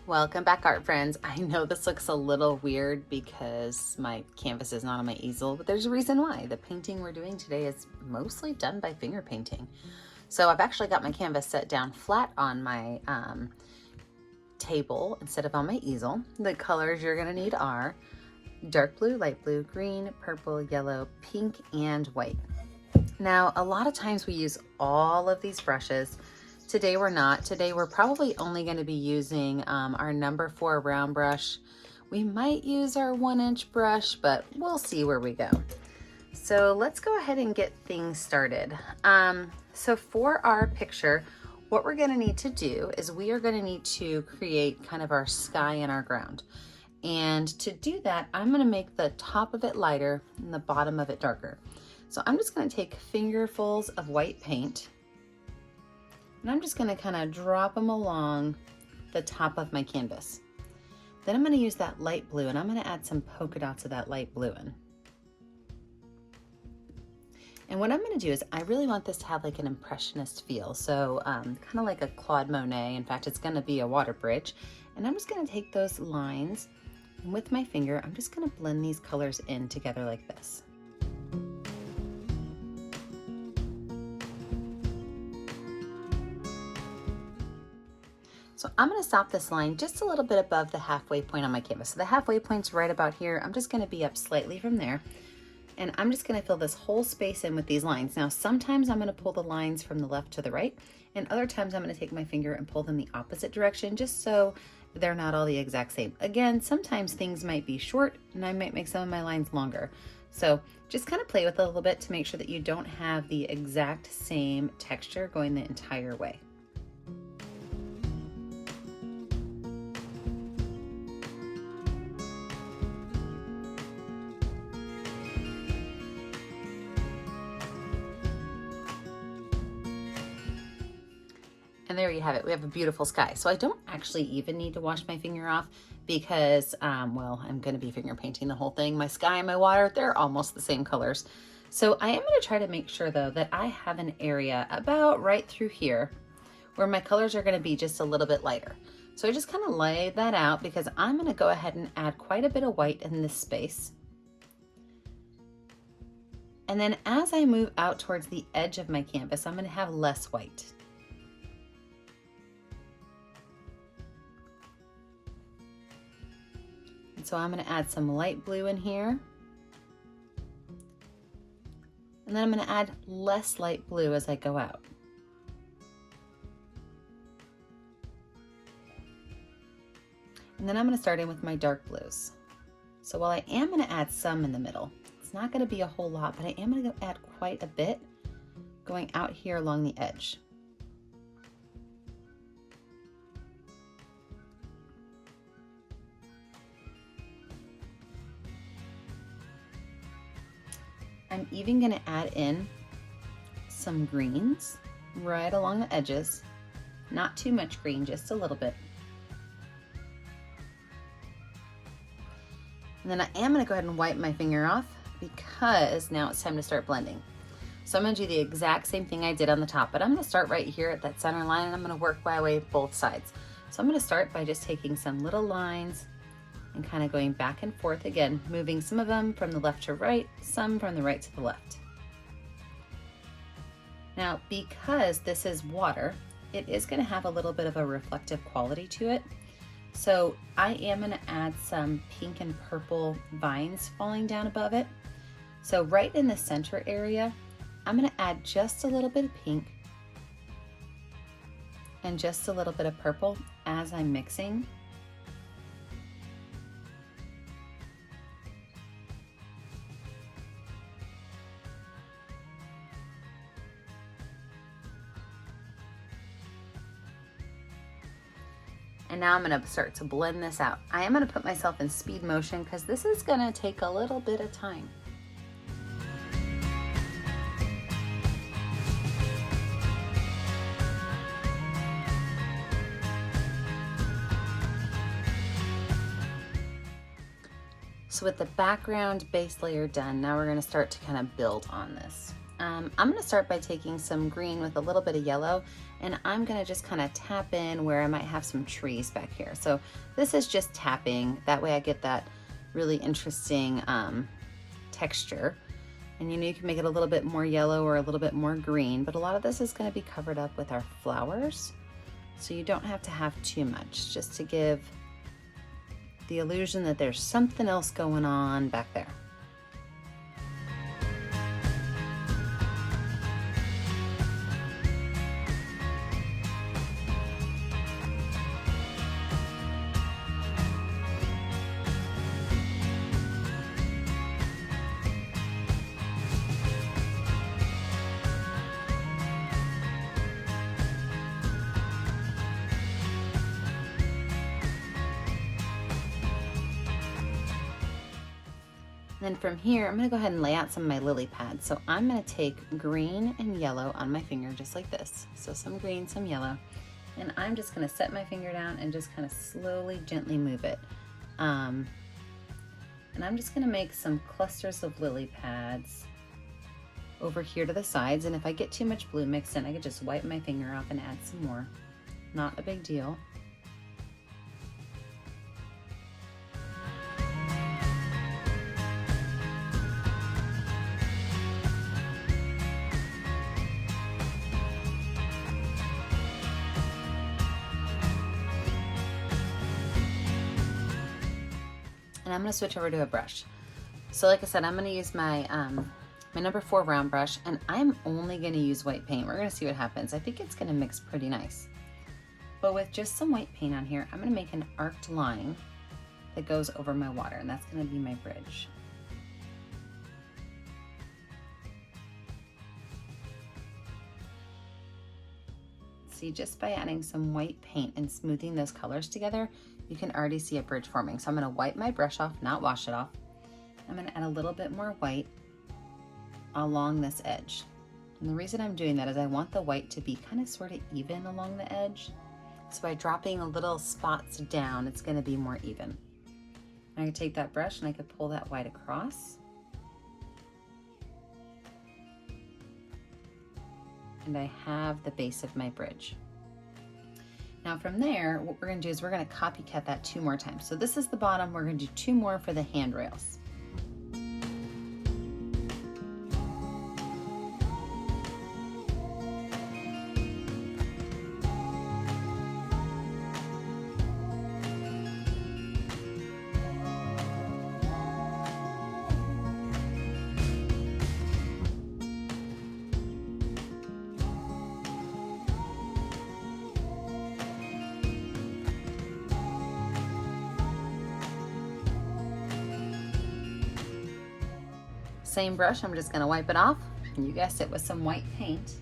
Welcome back, art friends. I know this looks a little weird because my canvas is not on my easel, but there's a reason why. The painting we're doing today is mostly done by finger painting. So I've actually got my canvas set down flat on my table instead of on my easel. The colors you're gonna need are dark blue, light blue, green, purple, yellow, pink, and white. Now, a lot of times we use all of these brushes. Today we're not. Today we're probably only going to be using our number 4 round brush. We might use our 1-inch brush, but we'll see where we go. So let's go ahead and get things started. So for our picture, what we're going to need to do is we are going to need to create kind of our sky and our ground. And to do that, I'm going to make the top of it lighter and the bottom of it darker. So I'm just going to take fingerfuls of white paint. And I'm just gonna kind of drop them along the top of my canvas. Then I'm gonna use that light blue and I'm gonna add some polka dots of that light blue in. And what I'm gonna do is I really want this to have like an impressionist feel. So kind of like a Claude Monet. In fact, it's gonna be a water bridge. And I'm just gonna take those lines and with my finger, I'm just gonna blend these colors in together like this. So I'm going to stop this line just a little bit above the halfway point on my canvas. So the halfway point's right about here. I'm just going to be up slightly from there. And I'm just going to fill this whole space in with these lines. Now, sometimes I'm going to pull the lines from the left to the right, and other times I'm going to take my finger and pull them the opposite direction just so they're not all the exact same. Again, sometimes things might be short and I might make some of my lines longer. So just kind of play with it a little bit to make sure that you don't have the exact same texture going the entire way. And there you have it. We have a beautiful sky. So I don't actually even need to wash my finger off because, well, I'm going to be finger painting the whole thing. My sky and my water, they're almost the same colors. So I am going to try to make sure though that I have an area about right through here where my colors are going to be just a little bit lighter. So I just kind of lay that out because I'm going to go ahead and add quite a bit of white in this space. And then as I move out towards the edge of my canvas, I'm going to have less white. So I'm going to add some light blue in here. And then I'm going to add less light blue as I go out. And then I'm going to start in with my dark blues. So while I am going to add some in the middle, it's not going to be a whole lot, but I am going to add quite a bit going out here along the edge. I'm even going to add in some greens right along the edges. Not too much green, just a little bit. And then I am going to go ahead and wipe my finger off because now it's time to start blending. So I'm going to do the exact same thing I did on the top, but I'm going to start right here at that center line and I'm going to work my way both sides. So I'm going to start by just taking some little lines and kind of going back and forth again, moving some of them from the left to right, some from the right to the left. Now, because this is water, it is going to have a little bit of a reflective quality to it. So I am going to add some pink and purple vines falling down above it. So right in the center area, I'm going to add just a little bit of pink and just a little bit of purple as I'm mixing. And now I'm going to start to blend this out. I am going to put myself in speed motion because this is going to take a little bit of time. So with the background base layer done, now we're going to start to kind of build on this. I'm gonna start by taking some green with a little bit of yellow, and I'm gonna just kind of tap in where I might have some trees back here. So this is just tapping. That way I get that really interesting texture. And you can make it a little bit more yellow or a little bit more green, but a lot of this is gonna be covered up with our flowers. So you don't have to have too much, just to give the illusion that there's something else going on back there. Then from here, I'm gonna go ahead and lay out some of my lily pads. So I'm gonna take green and yellow on my finger, just like this. So some green, some yellow. And I'm just gonna set my finger down and just kind of slowly, gently move it. And I'm just gonna make some clusters of lily pads over here to the sides. And if I get too much blue mixed in, I could just wipe my finger off and add some more. Not a big deal. And I'm gonna switch over to a brush. So like I said, I'm gonna use my my number 4 round brush, and I'm only gonna use white paint. We're gonna see what happens. I think it's gonna mix pretty nice. But with just some white paint on here, I'm gonna make an arced line that goes over my water, and that's gonna be my bridge. See, just by adding some white paint and smoothing those colors together, you can already see a bridge forming. So I'm gonna wipe my brush off, not wash it off. I'm gonna add a little bit more white along this edge. And the reason I'm doing that is I want the white to be kind of sort of even along the edge. So by dropping a little spots down, it's gonna be more even. I could take that brush and I could pull that white across. And I have the base of my bridge. Now from there, what we're gonna do is we're gonna copycat that 2 more times. So this is the bottom, we're gonna do 2 more for the handrails. Same brush, I'm just gonna wipe it off. You guessed it, with some white paint.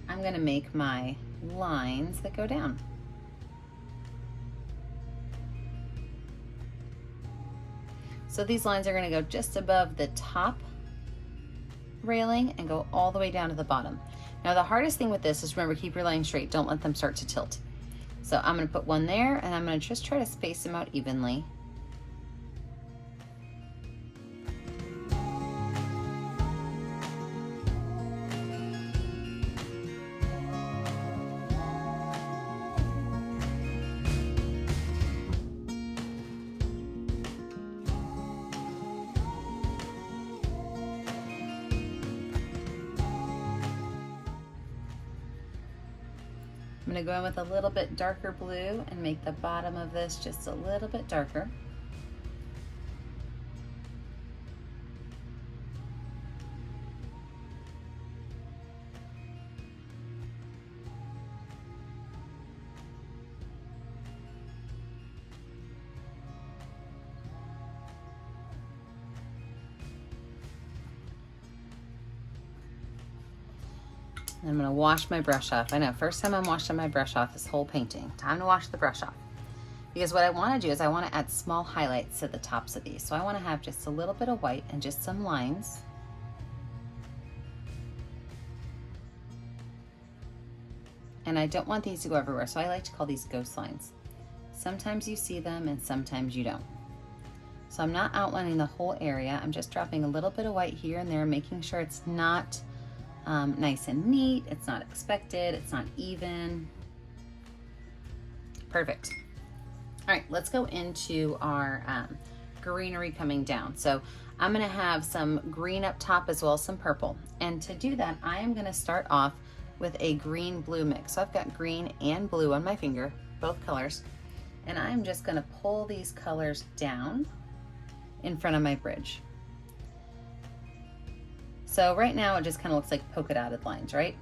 I'm gonna make my lines that go down. So these lines are gonna go just above the top railing and go all the way down to the bottom. Now the hardest thing with this is, remember, keep your lines straight. Don't let them start to tilt. So I'm gonna put one there, and I'm gonna just try to space them out evenly. I'm gonna go in with a little bit darker blue and make the bottom of this just a little bit darker. I'm gonna wash my brush off. I know, first time I'm washing my brush off this whole painting. Time to wash the brush off. Because what I wanna do is I wanna add small highlights to the tops of these. So I wanna have just a little bit of white and just some lines. And I don't want these to go everywhere, so I like to call these ghost lines. Sometimes you see them and sometimes you don't. So I'm not outlining the whole area. I'm just dropping a little bit of white here and there, making sure it's not nice and neat. It's not expected. It's not even. Perfect. All right, let's go into our greenery coming down. So I'm gonna have some green up top as well as some purple. And to do that, I am gonna start off with a green-blue mix. So I've got green and blue on my finger, both colors. And I'm just gonna pull these colors down in front of my bridge. So right now it just kind of looks like polka dotted lines, right?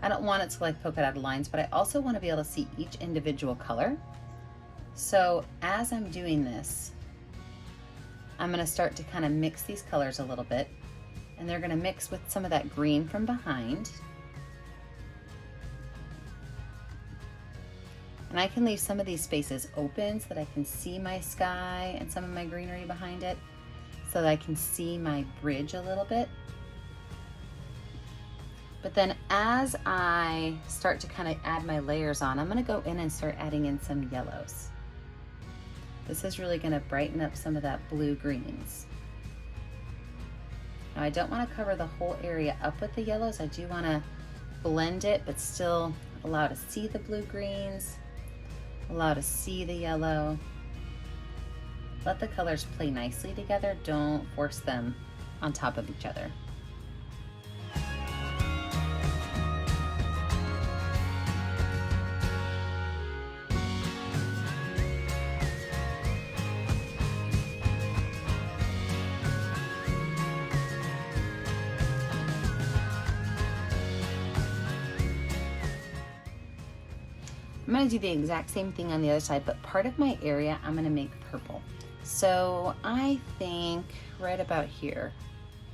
I don't want it to look like polka dotted lines, but I also want to be able to see each individual color. So as I'm doing this, I'm going to start to kind of mix these colors a little bit, and they're going to mix with some of that green from behind. And I can leave some of these spaces open so that I can see my sky and some of my greenery behind it, so that I can see my bridge a little bit. But then as I start to kind of add my layers on, I'm going to go in and start adding in some yellows. This is really going to brighten up some of that blue-greens. Now I don't want to cover the whole area up with the yellows. I do want to blend it, but still allow to see the blue-greens, allow to see the yellow. Let the colors play nicely together. Don't force them on top of each other. I'm going to do the exact same thing on the other side, but part of my area I'm going to make purple. So I think right about here,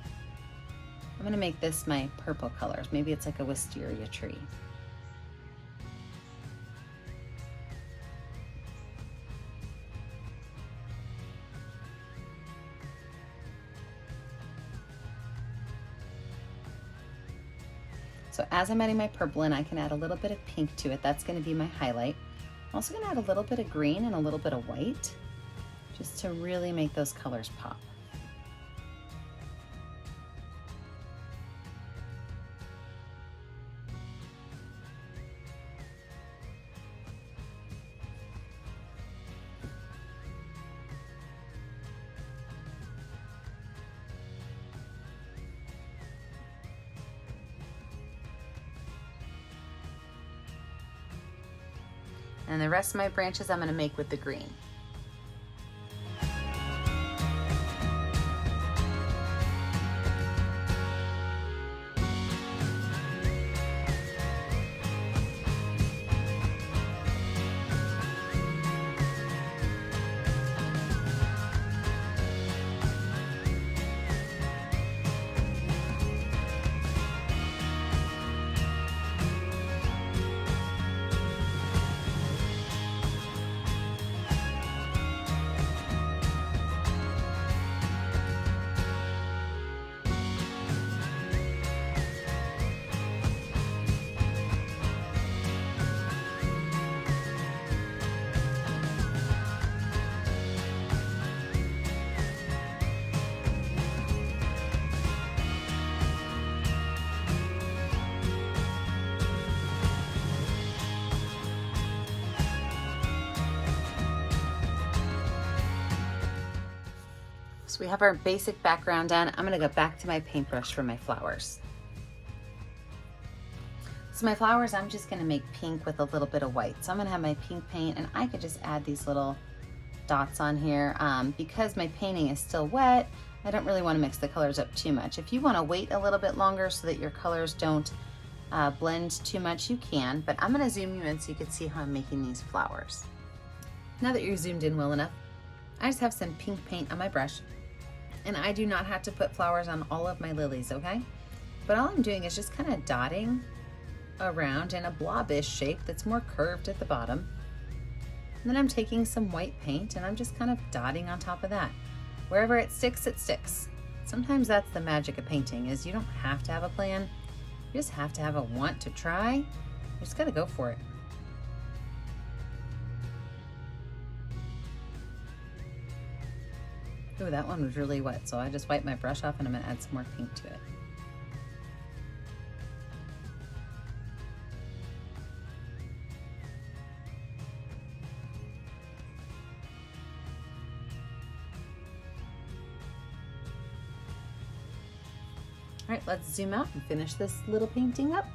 I'm going to make this my purple colors. Maybe it's like a wisteria tree. So as I'm adding my purple in, I can add a little bit of pink to it. That's going to be my highlight. I'm also going to add a little bit of green and a little bit of white, just to really make those colors pop. And the rest of my branches I'm going to make with the green. So we have our basic background done. I'm gonna go back to my paintbrush for my flowers. So my flowers, I'm just gonna make pink with a little bit of white. So I'm gonna have my pink paint, and I could just add these little dots on here. Because my painting is still wet, I don't really wanna mix the colors up too much. If you wanna wait a little bit longer so that your colors don't blend too much, you can, but I'm gonna zoom you in so you can see how I'm making these flowers. Now that you're zoomed in well enough, I just have some pink paint on my brush. And I do not have to put flowers on all of my lilies, okay? But all I'm doing is just kind of dotting around in a blobbish shape that's more curved at the bottom. And then I'm taking some white paint and I'm just kind of dotting on top of that. Wherever it sticks, it sticks. Sometimes that's the magic of painting, is you don't have to have a plan. You just have to have a want to try. You just gotta go for it. Ooh, that one was really wet, so I just wiped my brush off and I'm gonna add some more pink to it. All right, let's zoom out and finish this little painting up.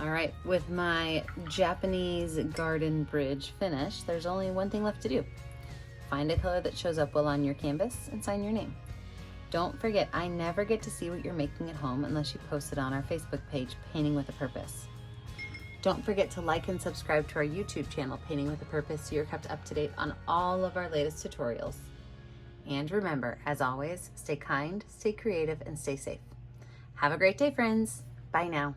All right, with my Japanese garden bridge finished, there's only one thing left to do. Find a color that shows up well on your canvas and sign your name. Don't forget, I never get to see what you're making at home unless you post it on our Facebook page, Painting with a Purpose. Don't forget to like and subscribe to our YouTube channel, Painting with a Purpose, so you're kept up to date on all of our latest tutorials. And remember, as always, stay kind, stay creative, and stay safe. Have a great day, friends. Bye now.